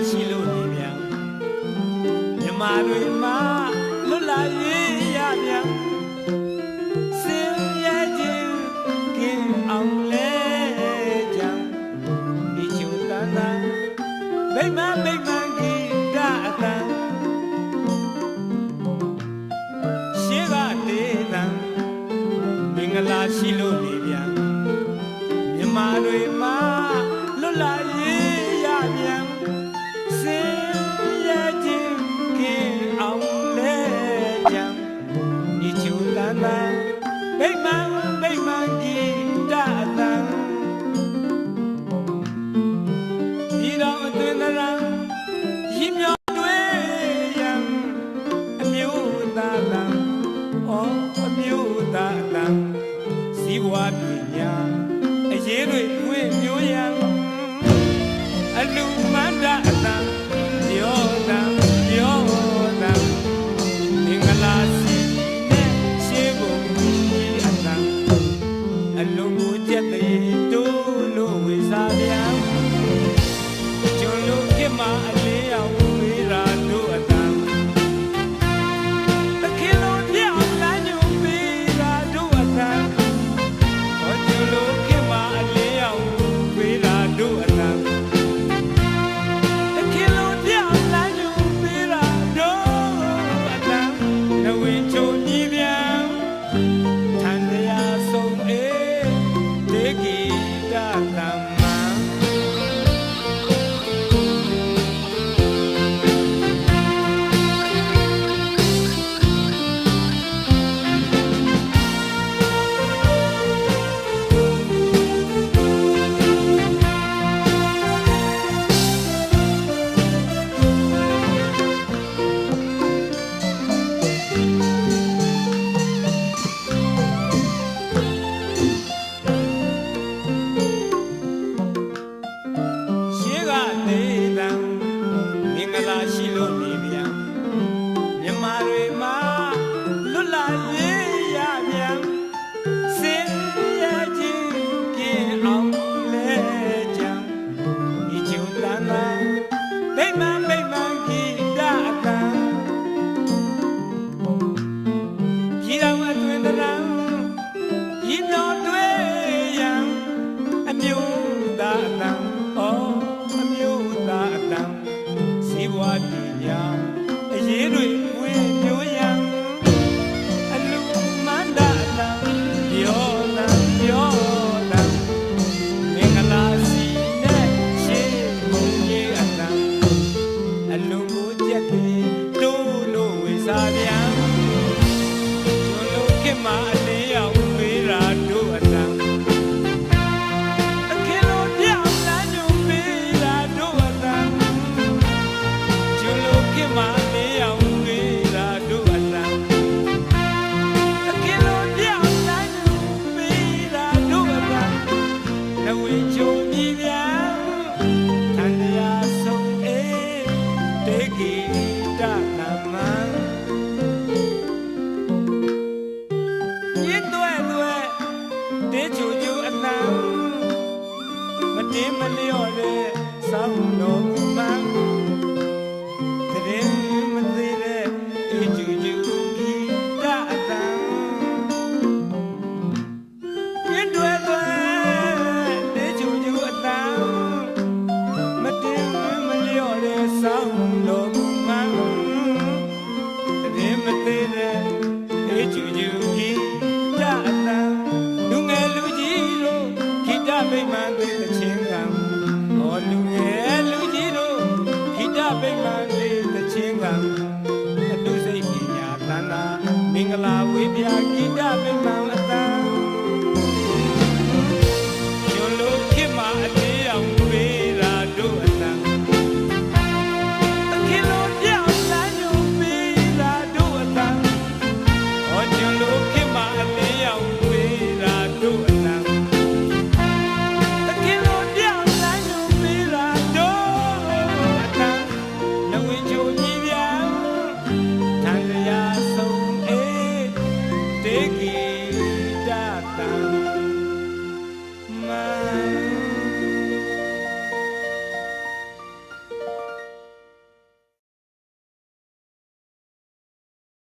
ရှိလို့နေပြန်မြမတွေမှာလွတ်လာရေးရပြန်စင်ရဲ့ချင်းကင်းအောင်လဲကြံဒီချူတန်းသာမိမဂီတအတန်ရှေးကတေးတန်မင်္ဂလာရှိလို့နေပြန်မြမတွေမှာလွတ်လာရေးရပြန်စင်ရဲ့ချင်းကင်းအောင်လဲကြံဒီချူတန်းသာမိမဂီတအတန်ဒီတော့အတွင်ရံရီမြော်တွေရံအမျိုးသားတန်အော်အမျိုးသားတန်စီဝါပညာအရေးတွေဝင့်မျိုးရံအလူမန္တအတန်ပြောတန်မင်္ဂလာစီနဲ့ရှေးဘုံကြီးအတန်အလုံးကိုကြက်တဲ့တိုးလို့ဝေစားပြန်ကျွန်လို့ပြမအလေးအောင်ဝေးရာတို့အတန်တခင်လို့ပြောင်းလာညုံပေးရာတို့အတန်ဟောကျွန်လို့ပြမအလေးအောင်ဝေးရာတို့အတန်တခင်လို့ပြောင်းလာညုံပေးရာတို့အတန်နဝင်းချုံကြီးပြန်ထန်တရားဆုံးအေးတေဂီတတမ္မာရှိလို့နေပြန်မြမတွေမှာလွတ်လာရေးရပြန်စင်ရချင်းကင်းအောင်လဲကြံဒီချူတန်းသာမိမဂီတအတန်ကြီးတော်အတွင်တရံရီမြော်တွေရံအမျိုးသားအတန်အော်အမျိုးသားအတန်စီဝါပညာအရေးတွေဝေမျိုးရန်အလူမန္တအတန်ပြောတန်မင်္ဂလာစီနဲ့ရှေးဘုံကြီးအတန်အလူကိုကြက်တဲ့တိုးလို့ဝေစားပြန်ကျွန်လို့ခင်မအလေးအောင်ဝေးရာတို့အတန်မလျော့တဲ့ဆောင်းတော်မှန်တရင်မသေးတဲ့အေးကျူကျူဂီတအတန်ပြင်းတွေတဲ့ကျူကျူအတန်မတင်မလျော့တဲ့ဆောင်းတော်မှန်တရင်မသေးတဲ့အေးကျူကျူဂီတအတန်လူငယ်လူကြီးတို့ဂီတမိမ့်မှန်တဲ့ချင်းကံလူငယ်လူကြီးတို့ဂီတပိမှန်လေးသချင်းကအတုစိတ်ပညာတဏ္ဍာမင်္ဂလာဝေပြ